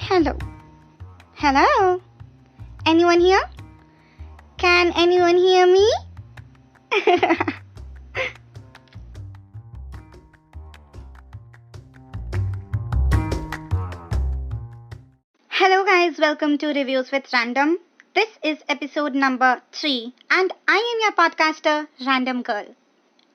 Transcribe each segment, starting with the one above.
Hello. Hello? Anyone here? Can anyone hear me? Hello guys, welcome to Reviews with Random. This is episode number 3 and I am your podcaster, Random Girl.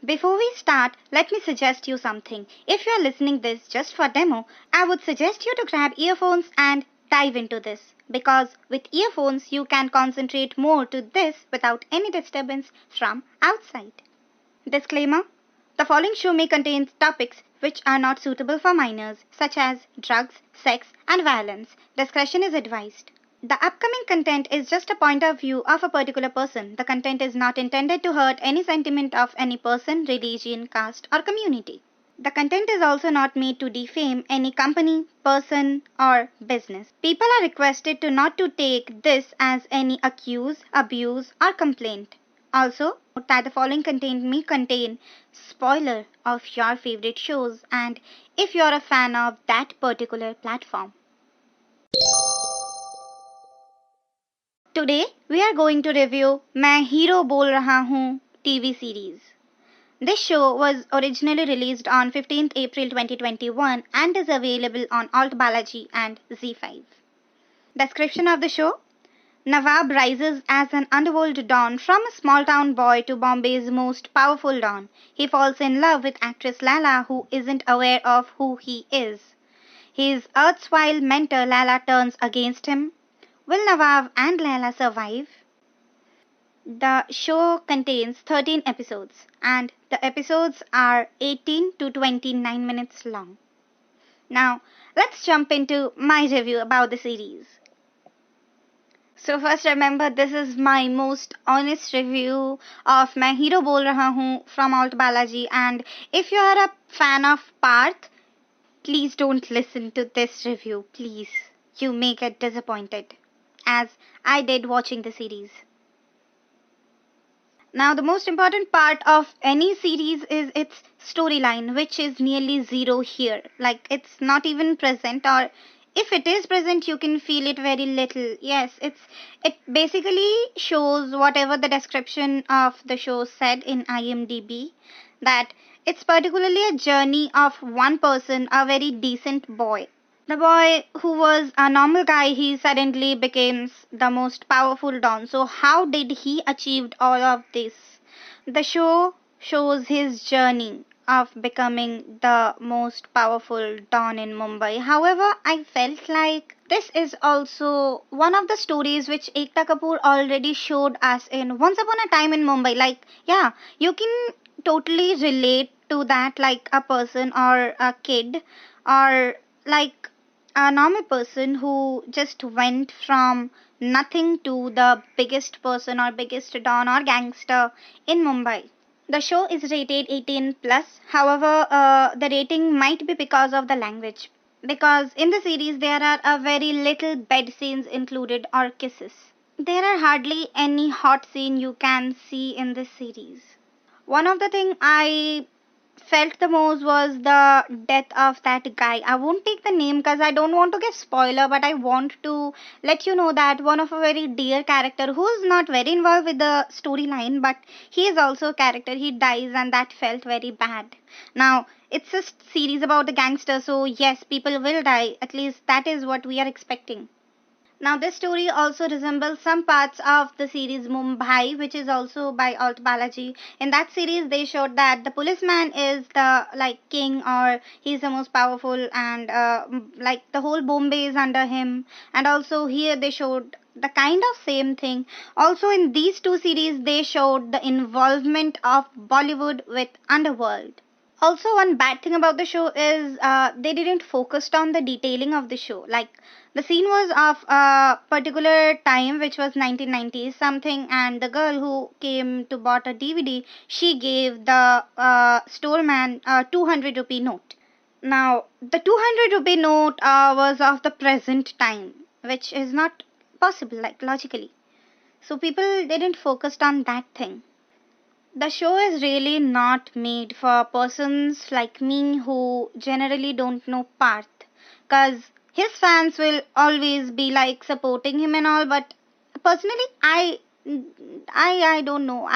Before we start, let me suggest you something. If you are listening this just for demo, I would suggest you to grab earphones and dive into this. Because with earphones, you can concentrate more to this without any disturbance from outside. Disclaimer: the following show may contain topics which are not suitable for minors, such as drugs, sex, and violence. Discretion is advised. The upcoming content is just a point of view of a particular person. The content is not intended to hurt any sentiment of any person, religion, caste, or community. The content is also not made to defame any company, person, or business. People are requested to not to take this as any accuse, abuse, or complaint. Also, note that the following content may contain spoiler of your favorite shows and if you're a fan of that particular platform. Today, we are going to review मैं hero बोल रहा हूँ TV series. This show was originally released on 15th April 2021 and is available on Alt Balaji and Z5. Description of the show: Nawab rises as an underworld don from a small town boy to Bombay's most powerful don. He falls in love with actress Lala, who isn't aware of who he is. His erstwhile mentor Lala turns against him. Will Nawab and Lala survive? The show contains 13 episodes and the episodes are 18 to 29 minutes long. Now, let's jump into my review about the series. So first, remember, this is my most honest review of मैं hero बोल रहा हूँ from Alt Balaji, and if you are a fan of Parth, please don't listen to this review, please. You may get disappointed, as I did watching the series. Now, the most important part of any series is its storyline, which is nearly zero here. Like, it's not even present, or if it is present, you can feel it very little. Yes, it basically shows whatever the description of the show said in IMDb, that it's particularly a journey of one person, a very decent boy. The boy who was a normal guy, he suddenly becomes the most powerful don. So how did he achieve all of this? The show shows his journey of becoming the most powerful don in Mumbai. However, I felt like this is also one of the stories which Ekta Kapoor already showed us in Once Upon a Time in Mumbai. Like, yeah, you can totally relate to that, like a person or a kid or like a normal person who just went from nothing to the biggest person or biggest don or gangster in Mumbai. The show is rated 18 plus. However, the rating might be because of the language. Because in the series there are a very little bed scenes included or kisses. There are hardly any hot scene you can see in this series. One of the thing I felt the most was the death of that guy. I won't take the name because I don't want to give spoiler, but I want to let you know that one of a very dear character who is not very involved with the storyline, but he is also a character. He dies and that felt very bad. Now, it's a series about a gangster, so yes, people will die. At least that is what we are expecting. Now, this story also resembles some parts of the series Mumbai, which is also by Alt Balaji. In that series, they showed that the policeman is the king, or he's the most powerful, and the whole Bombay is under him. And also here they showed the kind of same thing. Also in these two series, they showed the involvement of Bollywood with underworld. Also, one bad thing about the show is they didn't focus on the detailing of the show. Like, the scene was of a particular time, which was 1990s something, and the girl who came to bought a DVD, she gave the storeman a 200 rupee note. Now, the 200 rupee note was of the present time, which is not possible, like, logically. So people didn't focus on that thing. The show is really not made for persons like me who generally don't know Parth, because His fans will always be like supporting him and all, but personally, I don't know.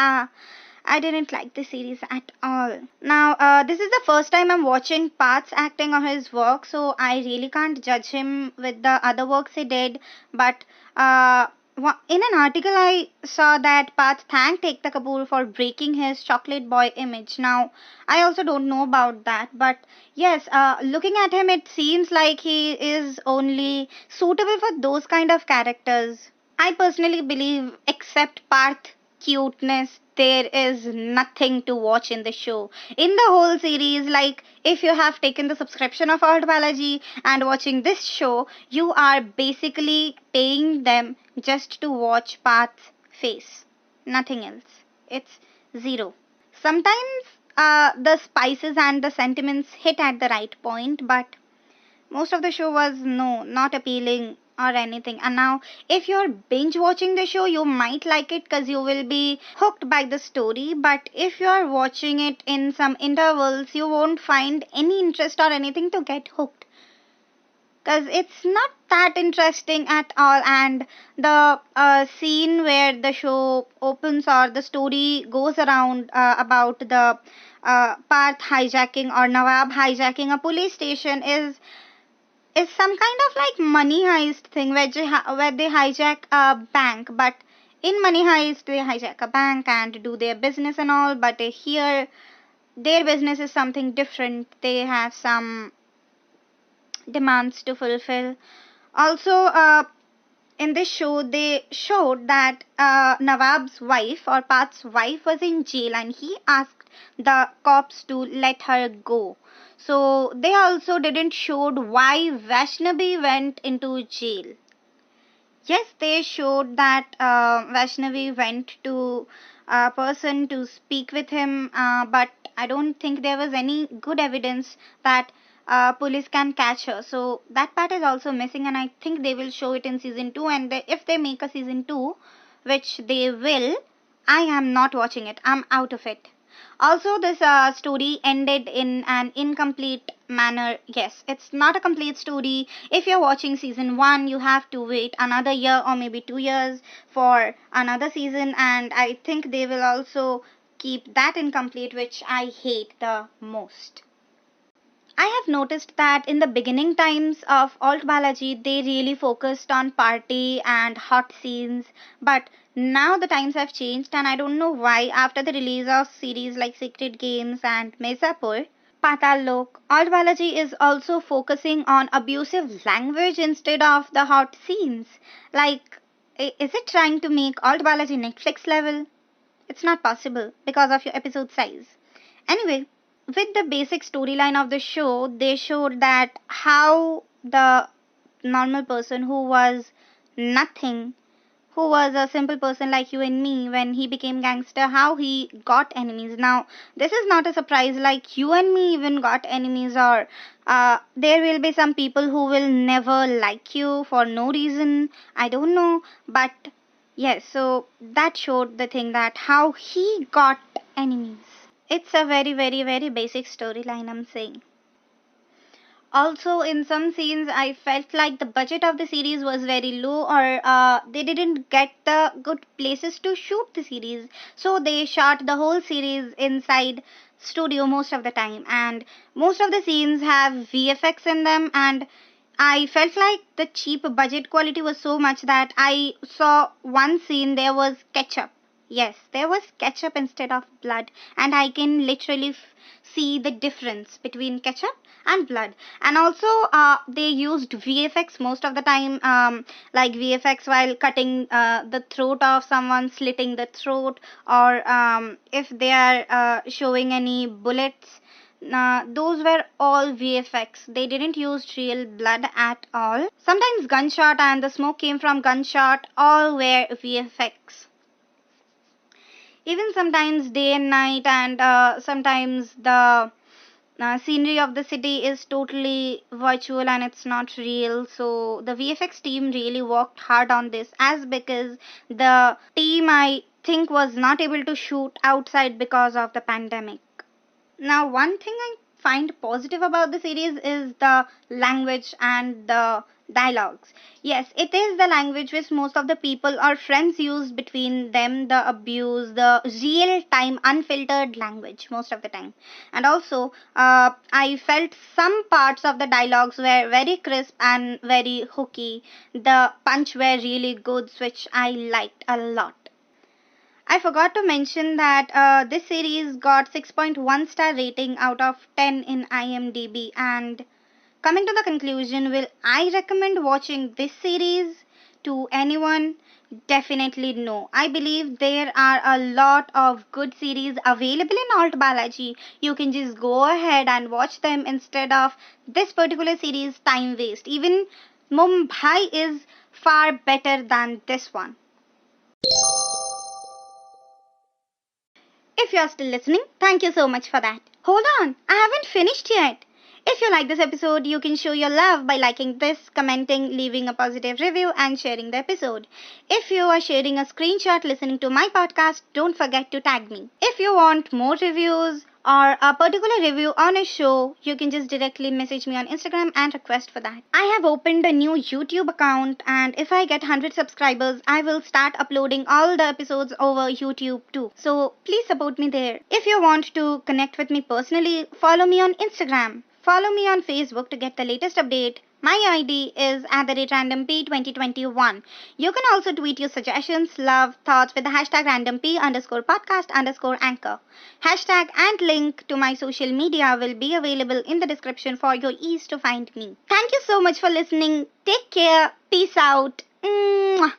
I didn't like the series at all. Now, this is the first time I'm watching Parth's acting or his work, so I really can't judge him with the other works he did. But in an article, I saw that Parth thanked Ekta Kapoor for breaking his chocolate boy image. Now, I also don't know about that, but yes, looking at him, it seems like he is only suitable for those kind of characters. I personally believe, except Parth cuteness, there is nothing to watch in the show. In the whole series, like if you have taken the subscription of Alt Balaji and watching this show, you are basically paying them just to watch Parth's face. Nothing else. It's zero. Sometimes the spices and the sentiments hit at the right point, but most of the show was not appealing or anything. And now, if you're binge watching the show, you might like it because you will be hooked by the story. But if you're watching it in some intervals, you won't find any interest or anything to get hooked, because it's not that interesting at all. And the scene where the show opens or the story goes around about the Parth hijacking or Nawab hijacking a police station is some kind of like money heist thing where where they hijack a bank. But in money heist, they hijack a bank and do their business and all. But here, their business is something different. They have some demands to fulfill. Also, in this show, they showed that Nawab's wife or Path's wife was in jail and he asked the cops to let her go. So they also didn't showed why Vaishnavi went into jail. Yes, they showed that Vaishnavi went to a person to speak with him, but I don't think there was any good evidence that police can catch her. So that part is also missing, and I think they will show it in season 2. And if they make a season 2, which they will, I am not watching it. I'm out of it. Also, this story ended in an incomplete manner. Yes, it's not a complete story. If you're watching season 1, you have to wait another year or maybe 2 years for another season, and I think they will also keep that incomplete, which I hate the most. I have noticed that in the beginning times of Alt Balaji, they really focused on party and hot scenes. But now the times have changed, and I don't know why. After the release of series like Secret Games and Mirzapur, Patal Lok, Alt Balaji is also focusing on abusive language instead of the hot scenes. Like, is it trying to make Alt Balaji Netflix level? It's not possible because of your episode size. Anyway, with the basic storyline of the show, they showed that how the normal person who was nothing, who was a simple person like you and me, when he became gangster, how he got enemies. Now, this is not a surprise, like you and me even got enemies, or there will be some people who will never like you for no reason. I don't know, but yes, so that showed the thing that how he got enemies. It's a very, very, very basic storyline, I'm saying. Also, in some scenes, I felt like the budget of the series was very low, or they didn't get the good places to shoot the series. So they shot the whole series inside studio most of the time, and most of the scenes have VFX in them, and I felt like the cheap budget quality was so much that I saw one scene there was ketchup. Yes, there was ketchup instead of blood, and I can literally see the difference between ketchup and blood. And also, they used VFX most of the time, like VFX while cutting the throat of someone, slitting the throat, or if they are showing any bullets. Those were all VFX. They didn't use real blood at all. Sometimes gunshot and the smoke came from gunshot, all were VFX. Even sometimes day and night, and sometimes the scenery of the city is totally virtual and it's not real. So the VFX team really worked hard on this, as because the team, I think, was not able to shoot outside because of the pandemic. Now, one thing I find positive about the series is the language and the dialogues. Yes, it is the language which most of the people or friends use between them, the abuse, the real time, unfiltered language most of the time. And also, I felt some parts of the dialogues were very crisp and very hooky. The punch were really good, which I liked a lot. I forgot to mention that this series got 6.1 star rating out of 10 in IMDb. And coming to the conclusion, will I recommend watching this series to anyone? Definitely no. I believe there are a lot of good series available in Alt Balaji. You can just go ahead and watch them instead of this particular series time waste. Even Mumbai is far better than this one. If you're still listening, thank you so much for that. Hold on, I haven't finished yet. If you like this episode, you can show your love by liking this, commenting, leaving a positive review, and sharing the episode. If you are sharing a screenshot listening to my podcast, don't forget to tag me. If you want more reviews or a particular review on a show, you can just directly message me on Instagram and request for that. I have opened a new YouTube account, and if I get 100 subscribers, I will start uploading all the episodes over YouTube too. So please support me there. If you want to connect with me personally, follow me on Instagram. Follow me on Facebook to get the latest update. My ID is @randomp2021. You can also tweet your suggestions, love, thoughts with the hashtag randomp_podcast_anchor. Hashtag and link to my social media will be available in the description for your ease to find me. Thank you so much for listening. Take care. Peace out. Mwah.